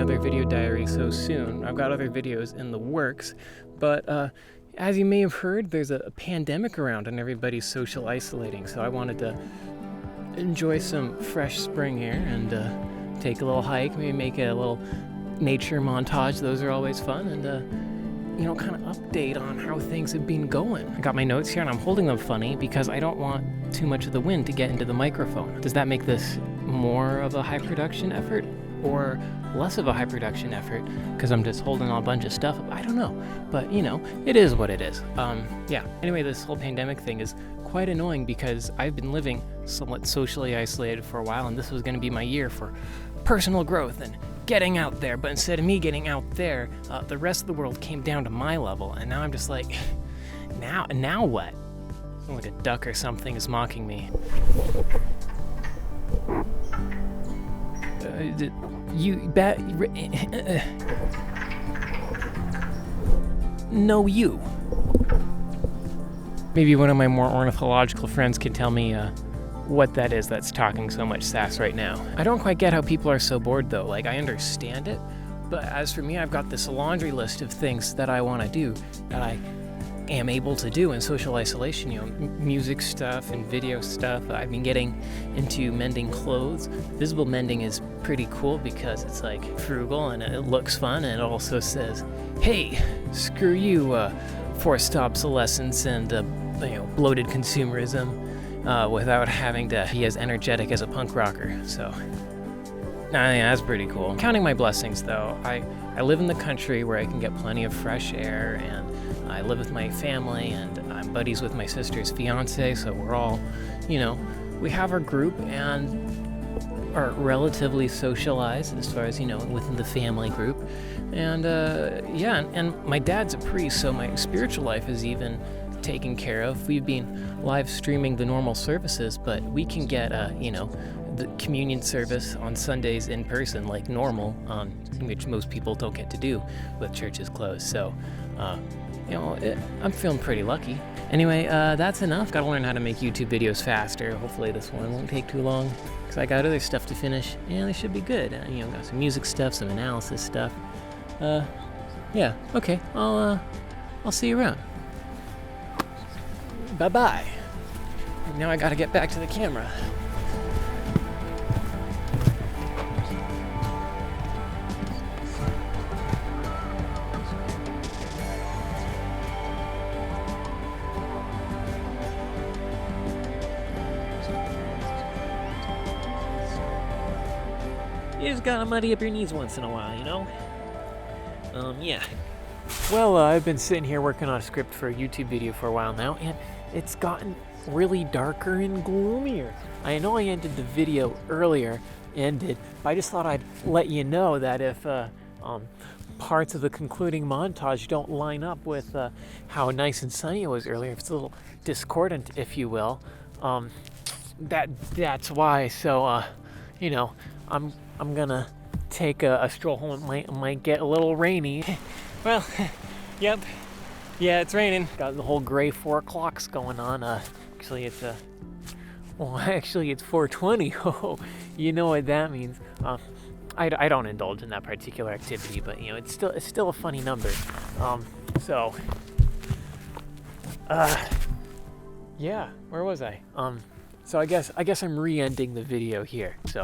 another video diary so soon. I've got other videos in the works, but as you may have heard, there's a pandemic around and everybody's social isolating, so I wanted to enjoy some fresh spring air and take a little hike, maybe make a little nature montage. Those are always fun, and kind of update on how things have been going. I got my notes here and I'm holding them funny because I don't want too much of the wind to get into the microphone. Does that make this more of a high production effort or less of a high production effort because I'm just holding a bunch of stuff? I don't know, but it is what it is. Anyway, this whole pandemic thing is quite annoying because I've been living somewhat socially isolated for a while, and this was going to be my year for personal growth and getting out there. But instead of me getting out there, the rest of the world came down to my level, and now I'm just like, now what? Like a duck or something is mocking me. No, you. Maybe one of my more ornithological friends can tell me what that is that's talking so much sass right now. I don't quite get how people are so bored though. Like, I understand it, but as for me, I've got this laundry list of things that I want to do that I am able to do in social isolation. Music stuff and video stuff. I've been getting into mending clothes. Visible mending is pretty cool because it's like frugal and it looks fun, and it also says, hey, screw you, forced obsolescence and bloated consumerism, without having to be as energetic as a punk rocker. So that's pretty cool. Counting my blessings though, I live in the country where I can get plenty of fresh air, and I live with my family, and I'm buddies with my sister's fiance, so we're all, we have our group and are relatively socialized as far as, within the family group. And and my dad's a priest, so my spiritual life is even taken care of. We've been live streaming the normal services, but we can get, the communion service on Sundays in person like normal, which most people don't get to do with churches closed. So, I'm feeling pretty lucky. Anyway, that's enough. Gotta learn how to make YouTube videos faster. Hopefully this one won't take too long, because I got other stuff to finish, and they should be good. Got some music stuff, some analysis stuff. Okay, I'll see you around. Bye-bye. Now I gotta get back to the camera. You just gotta muddy up your knees once in a while, Well, I've been sitting here working on a script for a YouTube video for a while now, and it's gotten really darker and gloomier. I know I ended the video earlier, but I just thought I'd let you know that if parts of the concluding montage don't line up with how nice and sunny it was earlier, if it's a little discordant, if you will, that's why. So, I'm gonna take a stroll home. It might get a little rainy. Well, yep. Yeah, it's raining. Got the whole gray 4 o'clocks going on. Actually, it's 4:20. Oh, you know what that means. I don't indulge in that particular activity, but it's still a funny number. Where was I? So I guess I'm re-ending the video here. So